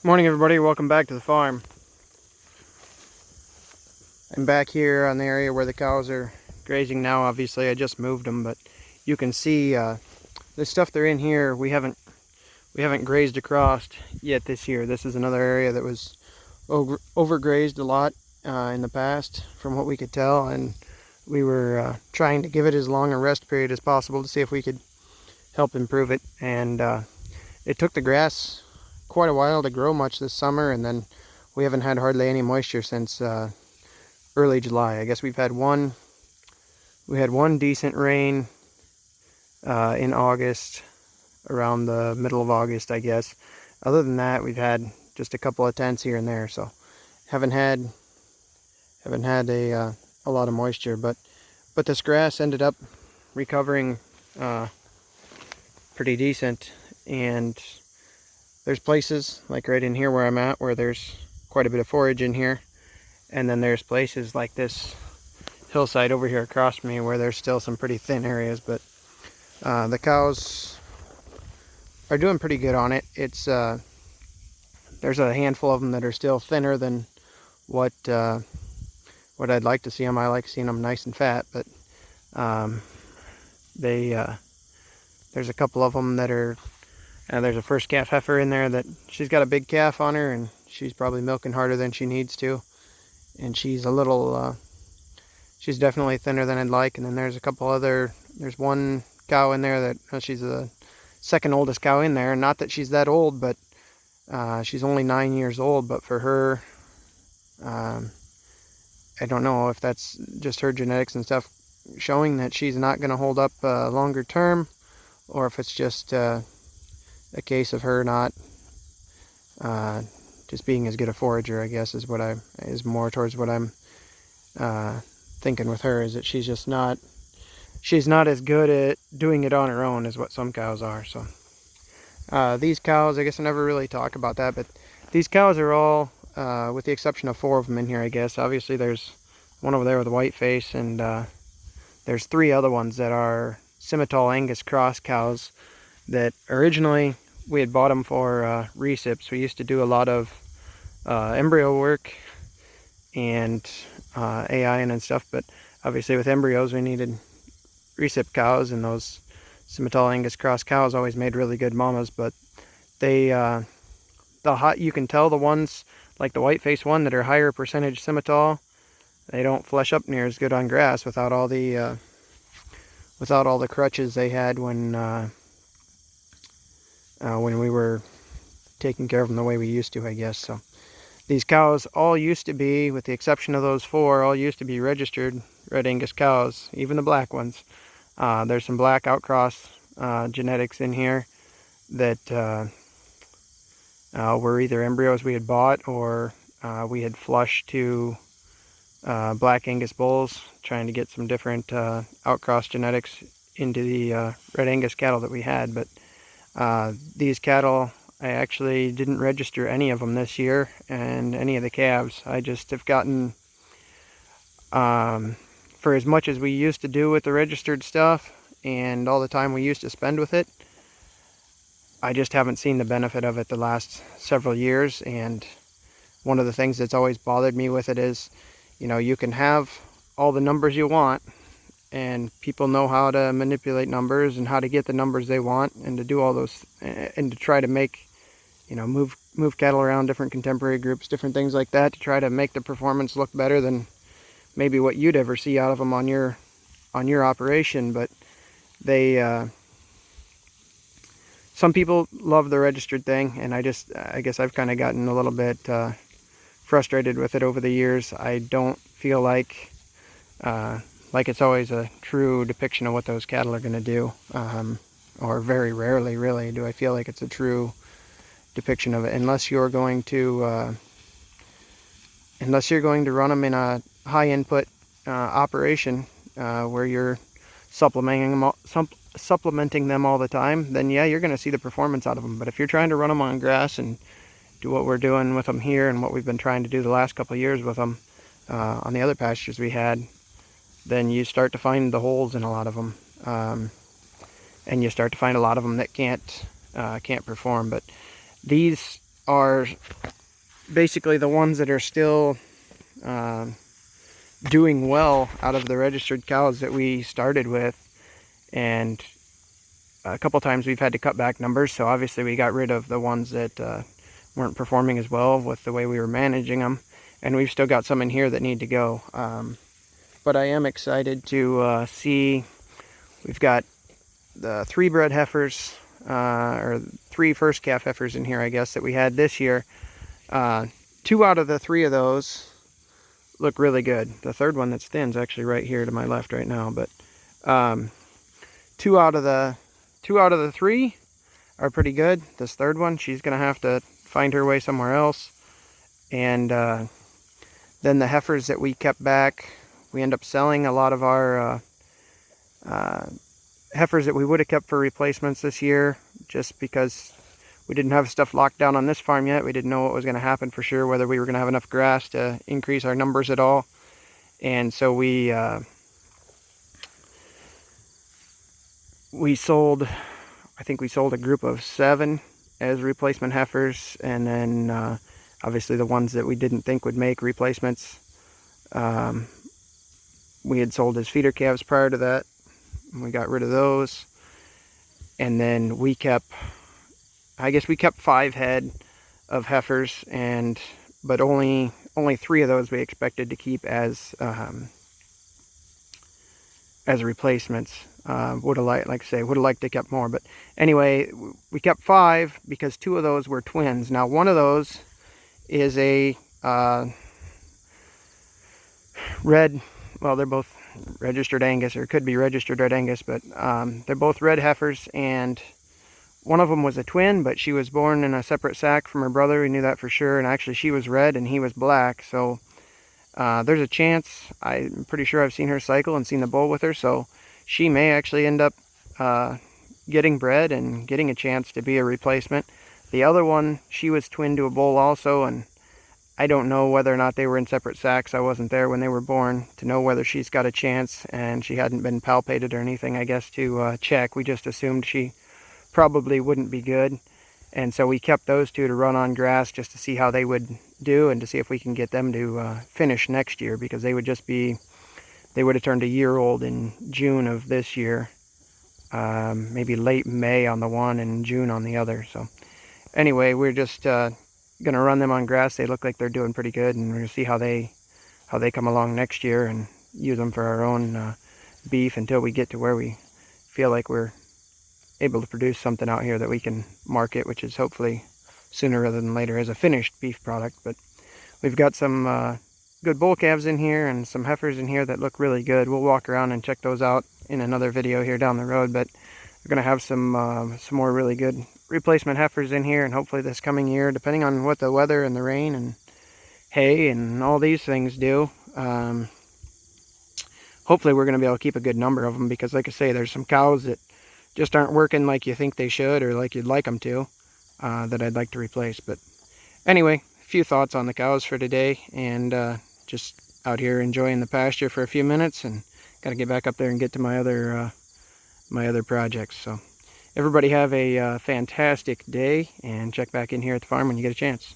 Morning everybody, welcome back to the farm. I'm back here on the area where the cows are grazing now. Obviously I just moved them, but you can see the stuff they're in here we haven't grazed across yet this year. This is another area that was overgrazed a lot in the past from what we could tell, and we were trying to give it as long a rest period as possible to see if we could help improve it. And it took the grass quite a while to grow much this summer, and then we haven't had hardly any moisture since early July. I guess we had one decent rain in August, around the middle of August, I guess. Other than that, we've had just a couple of tenths here and there, so haven't had a lot of moisture. But this grass ended up recovering pretty decent, and there's places like right in here where I'm at where there's quite a bit of forage in here, and then there's places like this hillside over here across from me where there's still some pretty thin areas. But the cows are doing pretty good on it. It's there's a handful of them that are still thinner than what I'd like to see them. I like seeing them nice and fat, but there's a couple of them that are there's a first calf heifer in there that she's got a big calf on her, and she's probably milking harder than she needs to, and she's a little she's definitely thinner than I'd like. And then there's a couple other, there's one cow in there that she's the second oldest cow in there. Not that she's that old, but she's only 9 years old. But for her, I don't know if that's just her genetics and stuff showing that she's not going to hold up longer term, or if it's just a case of her not just being as good a forager, I guess, is more towards what I'm thinking with her, is that she's not as good at doing it on her own as what some cows are. So these cows, I guess I never really talk about that, but these cows are all, with the exception of 4 of them in here, I guess. Obviously there's one over there with a white face, and there's 3 other ones that are Simmental Angus cross cows that originally we had bought them for recips. We used to do a lot of embryo work and AIing and stuff, but obviously with embryos we needed recip cows, and those Simmental Angus cross cows always made really good mamas. But they you can tell the ones like the white face one that are higher percentage Simmental, they don't flesh up near as good on grass without all the crutches they had when we were taking care of them the way we used to, I guess. So these cows all used to be, with the exception of those 4, all used to be registered Red Angus cows, even the black ones. There's some black outcross genetics in here that were either embryos we had bought, or we had flushed to black Angus bulls, trying to get some different outcross genetics into the Red Angus cattle that we had. But these cattle, I actually didn't register any of them this year, and any of the calves. I just have gotten, for as much as we used to do with the registered stuff and all the time we used to spend with it, I just haven't seen the benefit of it the last several years. And one of the things that's always bothered me with it is, you can have all the numbers you want, and people know how to manipulate numbers and how to get the numbers they want, and to do all those, and to try to make, move cattle around different contemporary groups, different things like that, to try to make the performance look better than maybe what you'd ever see out of them on your operation. But some people love the registered thing, and I guess I've kind of gotten a little bit frustrated with it over the years. I don't feel like it's always a true depiction of what those cattle are going to do, or very rarely really do I feel like it's a true depiction of it, unless you're going to run them in a high input operation where you're supplementing them all the time. Then yeah, you're going to see the performance out of them. But if you're trying to run them on grass and do what we're doing with them here, and what we've been trying to do the last couple of years with them on the other pastures we had, then you start to find the holes in a lot of them, and you start to find a lot of them that can't perform. But these are basically the ones that are still doing well out of the registered cows that we started with. And a couple times we've had to cut back numbers, so obviously we got rid of the ones that weren't performing as well with the way we were managing them. And we've still got some in here that need to go. But I am excited to see, we've got the 3 bred heifers, or 3 first calf heifers in here, I guess, that we had this year. 2 out of the 3 of those look really good. The third one that's thin is actually right here to my left right now, but 2 out of the 3 are pretty good. This third one, she's gonna have to find her way somewhere else. And then the heifers that we kept back, we end up selling a lot of our heifers that we would have kept for replacements this year, just because we didn't have stuff locked down on this farm yet. We didn't know what was going to happen for sure, whether we were going to have enough grass to increase our numbers at all. And so we sold, I think we sold a group of 7 as replacement heifers, and then obviously the ones that we didn't think would make replacements, we had sold as feeder calves prior to that. We got rid of those. And then we kept, I guess we kept 5 head of heifers, but only 3 of those we expected to keep as replacements. Would have liked, like I say, would have liked to kept more, but anyway, we kept 5 because 2 of those were twins. Now one of those is a red, well, they're both registered Angus, or could be registered red Angus, but they're both red heifers, and one of them was a twin, but she was born in a separate sack from her brother. We knew that for sure, and actually she was red and he was black, so there's a chance. I'm pretty sure I've seen her cycle and seen the bull with her, so she may actually end up getting bred and getting a chance to be a replacement. The other one, she was twin to a bull also, and I don't know whether or not they were in separate sacks. I wasn't there when they were born to know whether she's got a chance, and she hadn't been palpated or anything, I guess, to check. We just assumed she probably wouldn't be good, and so we kept those 2 to run on grass just to see how they would do and to see if we can get them to finish next year, because they would have turned a year old in June of this year, maybe late May on the one and June on the other. So anyway, we're just gonna run them on grass. They look like they're doing pretty good, and we're gonna see how they come along next year and use them for our own beef until we get to where we feel like we're able to produce something out here that we can market, which is hopefully sooner rather than later as a finished beef product. But we've got some good bull calves in here and some heifers in here that look really good. We'll walk around and check those out in another video here down the road, but we're going to have some more really good replacement heifers in here, and hopefully this coming year, depending on what the weather and the rain and hay and all these things do, hopefully we're going to be able to keep a good number of them, because like I say, there's some cows that just aren't working like you think they should or like you'd like them to, that I'd like to replace. But anyway, a few thoughts on the cows for today, and just out here enjoying the pasture for a few minutes, and got to get back up there and get to my other projects. So everybody have a fantastic day, and check back in here at the farm when you get a chance.